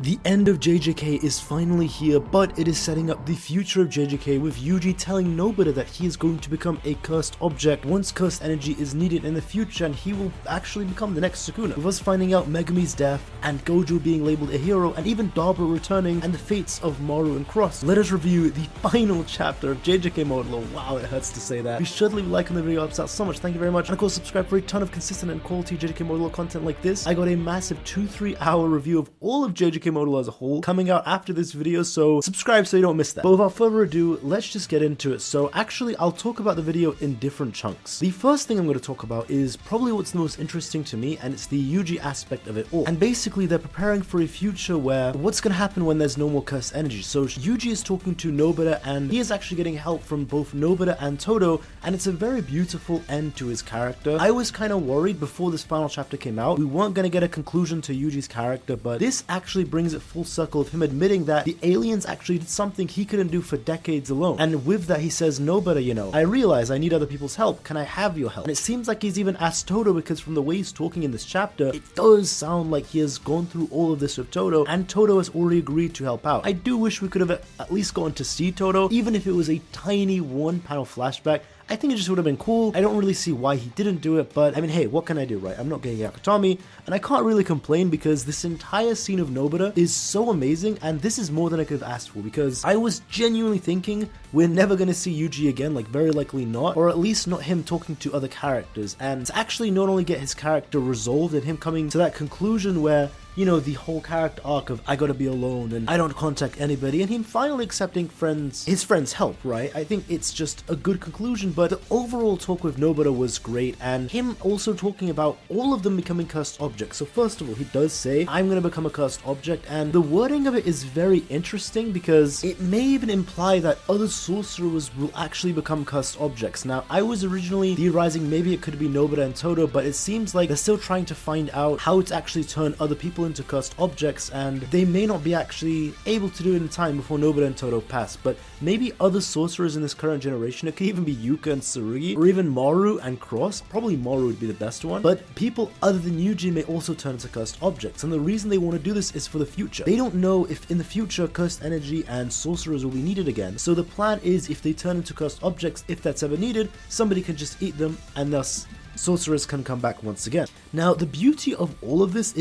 The end of JJK is finally here, but it is setting up the future of JJK with Yuji telling Nobara that he is going to become a cursed object once cursed energy is needed in the future, and he will actually become the next Sukuna, with us finding out Megumi's death and Gojo being labeled a hero and even Dabra returning and the fates of Maru and Cross. Let us review the final chapter of JJK Modulo. Wow, it hurts to say that. Be sure to leave a like on the video, helps out so much, thank you very much, and of course subscribe for a ton of consistent and quality JJK Modulo content like this. I got a massive 2-3 hour review of all of JJK Modulo as a whole coming out after this video, so subscribe so you don't miss that. But without further ado, let's just get into it. So actually, I'll talk about the video in different chunks. The first thing I'm going to talk about is probably what's the most interesting to me, and it's the Yuji aspect of it all. And basically, they're preparing for a future where what's going to happen when there's no more cursed energy. So Yuji is talking to Nobara, and he is actually getting help from both Nobara and Todo, and it's a very beautiful end to his character. I was kind of worried before this final chapter came out we weren't going to get a conclusion to Yuji's character, but this actually brings it full circle of him admitting that the aliens actually did something he couldn't do for decades alone. And with that, he says, Nobara, you know, I realize I need other people's help. Can I have your help? And it seems like he's even asked Todo, because from the way he's talking in this chapter, it does sound like he has gone through all of this with Todo, and Todo has already agreed to help out. I do wish we could have at least gotten to see Todo, even if it was a tiny one-panel flashback. I think it just would have been cool. I don't really see why he didn't do it, but I mean, hey, what can I do, right? I'm not getting AKUTAMI, and I can't really complain because this entire scene of Nobara is so amazing, and this is more than I could have asked for, because I was genuinely thinking we're never going to see Yuji again, like very likely not, or at least not him talking to other characters, and to actually not only get his character resolved and him coming to that conclusion where, you know, the whole character arc of I gotta be alone and I don't contact anybody, and him finally accepting his friends' help, right? I think it's just a good conclusion, but the overall talk with Nobara was great, and him also talking about all of them becoming cursed objects. So first of all, he does say, I'm gonna become a cursed object, and the wording of it is very interesting because it may even imply that other sorcerers will actually become cursed objects. Now, I was originally theorizing maybe it could be Nobara and Todo, but it seems like they're still trying to find out how to actually turn other people into cursed objects, and they may not be actually able to do it in time before Nobara and Todo pass. But maybe other sorcerers in this current generation, it could even be Yuka and Tsurugi, or even Maru and Cross. Probably Maru would be the best one, but people other than Yuji may also turn into cursed objects, and the reason they want to do this is for the future. They don't know if in the future cursed energy and sorcerers will be needed again, so the plan is if they turn into cursed objects, if that's ever needed, somebody can just eat them, and thus sorcerers can come back once again. Now, the beauty of all of this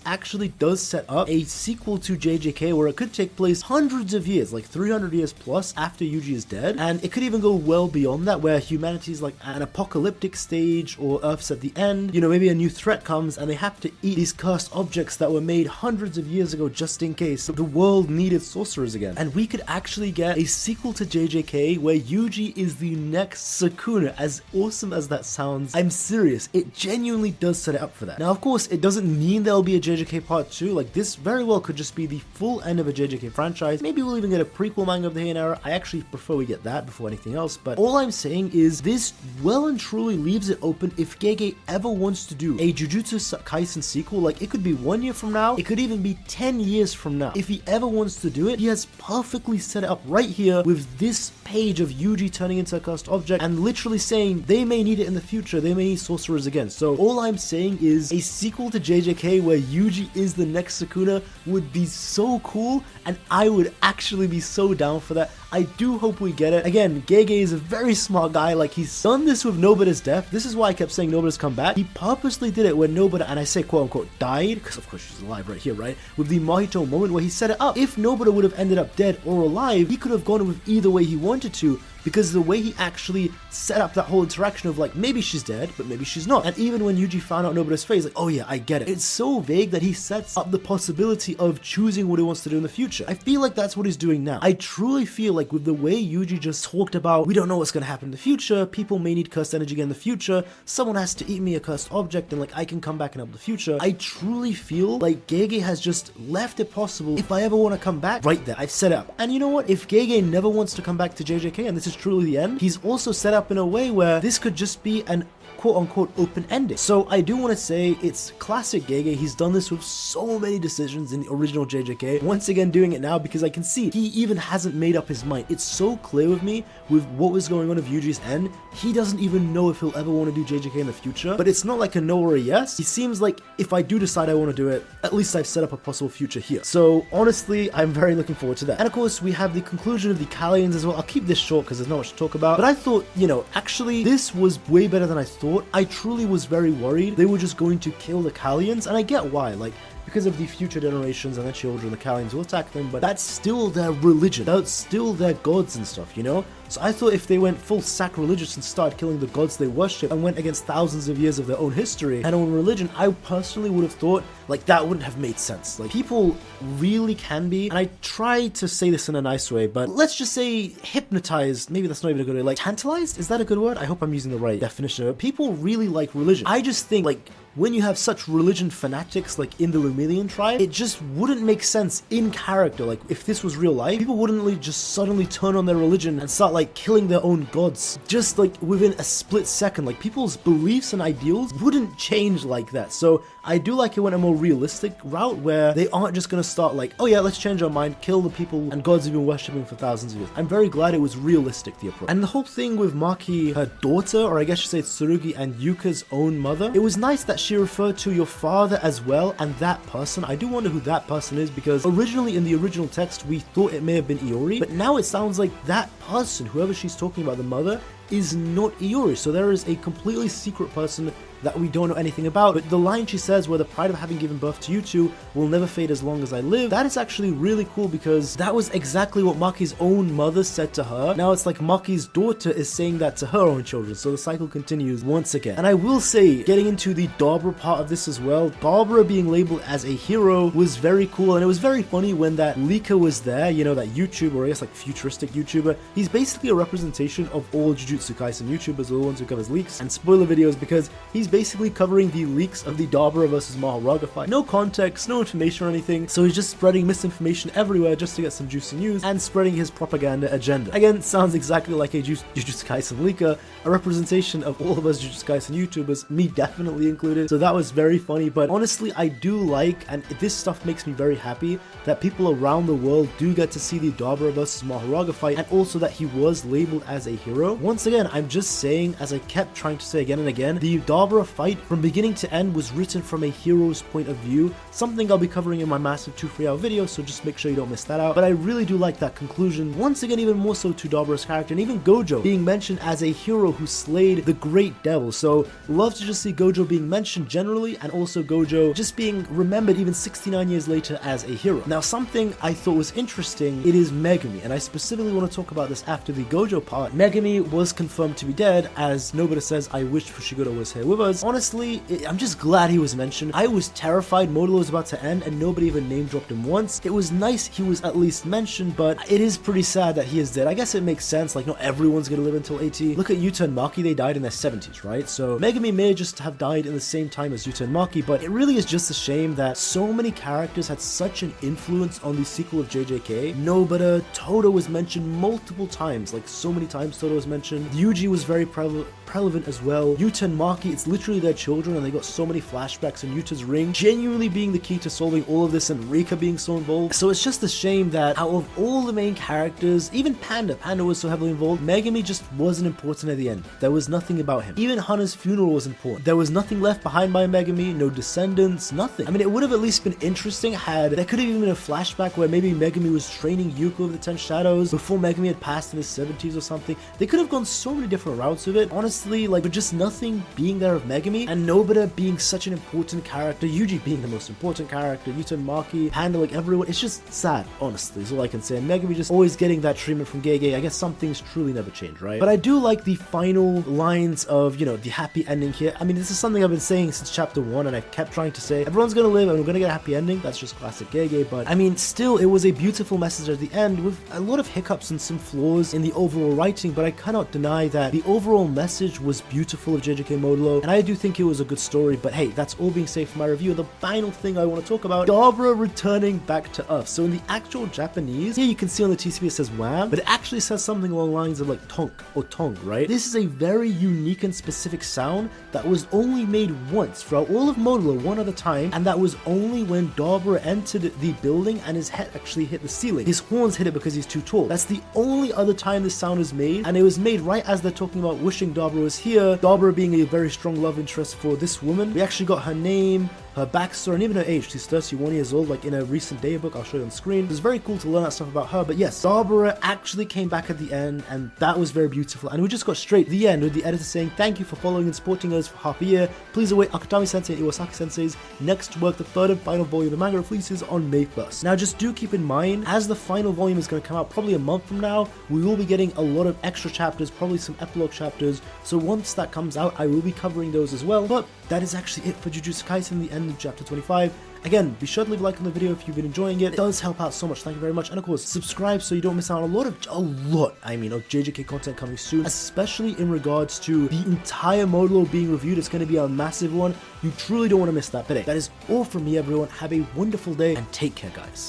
actually does set up a sequel to JJK where it could take place hundreds of years, like 300 years plus after Yuji is dead, and it could even go well beyond that, where humanity's like at an apocalyptic stage, or Earth's at the end, you know, maybe a new threat comes and they have to eat these cursed objects that were made hundreds of years ago just in case the world needed sorcerers again. And we could actually get a sequel to JJK where Yuji is the next Sukuna. As awesome as that sounds, I'm serious, it genuinely does set it up for that. Now, of course, it doesn't mean there'll be a JJK part 2, like this very well could just be the full end of a JJK franchise. Maybe we'll even get a prequel manga of the Heian era. I actually prefer we get that before anything else, but all I'm saying is this well and truly leaves it open if Gege ever wants to do a Jujutsu Kaisen sequel. Like, it could be 1 year from now, it could even be 10 years from now. If he ever wants to do it, he has perfectly set it up right here with this page of Yuji turning into a cursed object and literally saying they may need it in the future, they may need sorcerers again. So all I'm saying is a sequel to JJK where Yuji is the next Sukuna would be so cool, and I would actually be so down for that. I do hope we get it. Again, Gege is a very smart guy. Like, he's done this with Nobara's death. This is why I kept saying Nobara's come back. He purposely did it when Nobara, and I say quote unquote died, because of course she's alive right here, right? With the Mahito moment where he set it up. If Nobara would have ended up dead or alive, he could have gone with either way he wanted to, because the way he actually set up that whole interaction of like, maybe she's dead, but maybe she's not. And even when Yuji found out Nobara's face, like, oh yeah, I get it. It's so vague that he sets up the possibility of choosing what he wants to do in the future. I feel like that's what he's doing now. I truly feel like with the way Yuji just talked about, we don't know what's going to happen in the future, people may need cursed energy again in the future, someone has to eat me a cursed object, and like, I can come back and help the future. I truly feel like Gege has just left it possible, if I ever want to come back, right there, I've set it up. And you know what? If Gege never wants to come back to JJK, and this is truly the end, he's also set up in a way where this could just be an quote-unquote open ending. So I do want to say it's classic Gege. He's done this with so many decisions in the original JJK. Once again doing it now because I can see he even hasn't made up his mind. It's so clear with me with what was going on with Yuji's end. He doesn't even know if he'll ever want to do JJK in the future, but it's not like a no or a yes. He seems like if I do decide I want to do it, at least I've set up a possible future here. So honestly, I'm very looking forward to that. And of course, we have the conclusion of the Kalyans as well. I'll keep this short because there's not much to talk about, but I thought, you know, actually this was way better than I thought. I truly was very worried they were just going to kill the Kalyans, and I get why, like, because of the future generations and their children, the Kalyans will attack them, but that's still their religion. That's still their gods and stuff, you know? So I thought if they went full sacrilegious and started killing the gods they worship and went against thousands of years of their own history and own religion, I personally would have thought, like, that wouldn't have made sense. Like, people really can be, and I try to say this in a nice way, but let's just say hypnotized, maybe that's not even a good word, like, tantalized? Is that a good word? I hope I'm using the right definition of it. People really like religion. I just think, like, when you have such religion fanatics like in the Lumilian tribe, it just wouldn't make sense in character. Like, if this was real life, people wouldn't really just suddenly turn on their religion and start like killing their own gods just like within a split second. Like, people's beliefs and ideals wouldn't change like that. So I do like it went a more realistic route where they aren't just gonna start like, oh yeah, let's change our mind, kill the people and gods you've been worshipping for thousands of years. I'm very glad it was realistic, the approach. And the whole thing with Maki, her daughter, or I guess you say it's Tsurugi, and Yuka's own mother, it was nice that she referred to your father as well and that person. I do wonder who that person is, because originally in the original text we thought it may have been Iori, but now it sounds like that person, whoever she's talking about, the mother, is not Iori. So there is a completely secret person that we don't know anything about. But the line she says, where the pride of having given birth to you two will never fade as long as I live, that is actually really cool, because that was exactly what Maki's own mother said to her. Now it's like Maki's daughter is saying that to her own children, so the cycle continues once again. And I will say, getting into the Dabra part of this as well, Dabra being labeled as a hero was very cool, and it was very funny when that leaker was there, you know, that YouTuber, or I guess like futuristic YouTuber. He's basically a representation of all Jujutsu Kaisen YouTubers, the ones who covers leaks and spoiler videos, because he's basically covering the leaks of the Dabra versus Mahoraga fight. No context, no information or anything, so he's just spreading misinformation everywhere just to get some juicy news and spreading his propaganda agenda. Again, sounds exactly like a Jujutsu Kaisen leaker, a representation of all of us Jujutsu Kaisen YouTubers, me definitely included, so that was very funny. But honestly, I do like, and this stuff makes me very happy, that people around the world do get to see the Dabra versus Mahoraga fight, and also that he was labeled as a hero. Once again, I'm just saying, as I kept trying to say again and again, the Dabra fight from beginning to end was written from a hero's point of view, something I'll be covering in my massive 2-3 hour video, so just make sure you don't miss that out. But I really do like that conclusion, once again, even more so to Dabra's character, and even Gojo being mentioned as a hero who slayed the great devil. So love to just see Gojo being mentioned generally, and also Gojo just being remembered even 69 years later as a hero. Now, something I thought was interesting, it is Megumi, and I specifically want to talk about this after the Gojo part. Megumi was confirmed to be dead, as Nobara says, I wish Fushiguro was here with us. Honestly, I'm just glad he was mentioned. I was terrified Modulo was about to end and nobody even name dropped him once. It was nice he was at least mentioned, but it is pretty sad that he is dead. I guess it makes sense, like not everyone's gonna live until 80. Look at Yuta and Maki, they died in their 70s, right? So Megumi may just have died in the same time as Yuta and Maki, but it really is just a shame that so many characters had such an influence on the sequel of JJK. Nobara, Todo was mentioned multiple times, like so many times Todo was mentioned. Yuji was very prevalent as well. Yuta and Maki, it's literally their children, and they got so many flashbacks in Yuta's ring, genuinely being the key to solving all of this, and Rika being so involved. So it's just a shame that out of all the main characters, even Panda was so heavily involved, Megumi just wasn't important at the end. There was nothing about him. Even Hana's funeral was important. There was nothing left behind by Megumi, no descendants, nothing. I mean, it would have at least been interesting had there could have even been a flashback where maybe Megumi was training Yuko of the 10 Shadows before Megumi had passed in his 70s or something. They could have gone so many different routes with it, honestly, like, but just nothing being there of Megumi, and Nobara being such an important character, Yuji being the most important character, Yuta and Maki, Panda, like everyone. It's just sad, honestly, is all I can say. And Megumi just always getting that treatment from Gege. I guess some things truly never change, right? But I do like the final lines of, you know, the happy ending here. I mean, this is something I've been saying since chapter 1, and I kept trying to say, everyone's gonna live and we're gonna get a happy ending. That's just classic Gege. But I mean, still, it was a beautiful message at the end with a lot of hiccups and some flaws in the overall writing, but I cannot deny that the overall message was beautiful of JJK Modulo, and I I do think it was a good story, but hey, that's all being said for my review. And the final thing I want to talk about, Dabra returning back to Earth. So in the actual Japanese, here you can see on the TCP it says Wham, but it actually says something along the lines of like Tonk or Tong, right? This is a very unique and specific sound that was only made once throughout all of Modulo, one other time, and that was only when Dabra entered the building and his head actually hit the ceiling. His horns hit it because he's too tall. That's the only other time this sound is made, and it was made right as they're talking about wishing Dabra was here, Dabra being a very strong love interest for this woman. We actually got her name, her backstory, and even her age. She's 31 years old, like in a recent daybook. I'll show you on screen. It was very cool to learn that stuff about her, but yes, Dabra actually came back at the end, and that was very beautiful. And we just got straight to the end with the editor saying, thank you for following and supporting us for half a year. Please await AKUTAMI Sensei and Iwasaki Sensei's next work. The third and final volume of the manga releases on May 1st. Now just do keep in mind, as the final volume is going to come out probably a month from now, we will be getting a lot of extra chapters, probably some epilogue chapters. So once that comes out, I will be covering those as well. But that is actually it for Jujutsu Kaisen, the end of chapter 25. Again, be sure to leave a like on the video if you've been enjoying it. It does help out so much. Thank you very much. And of course, subscribe so you don't miss out on a lot of JJK content coming soon, especially in regards to the entire Modulo being reviewed. It's going to be a massive one. You truly don't want to miss that. But hey, that is all from me, everyone. Have a wonderful day and take care, guys.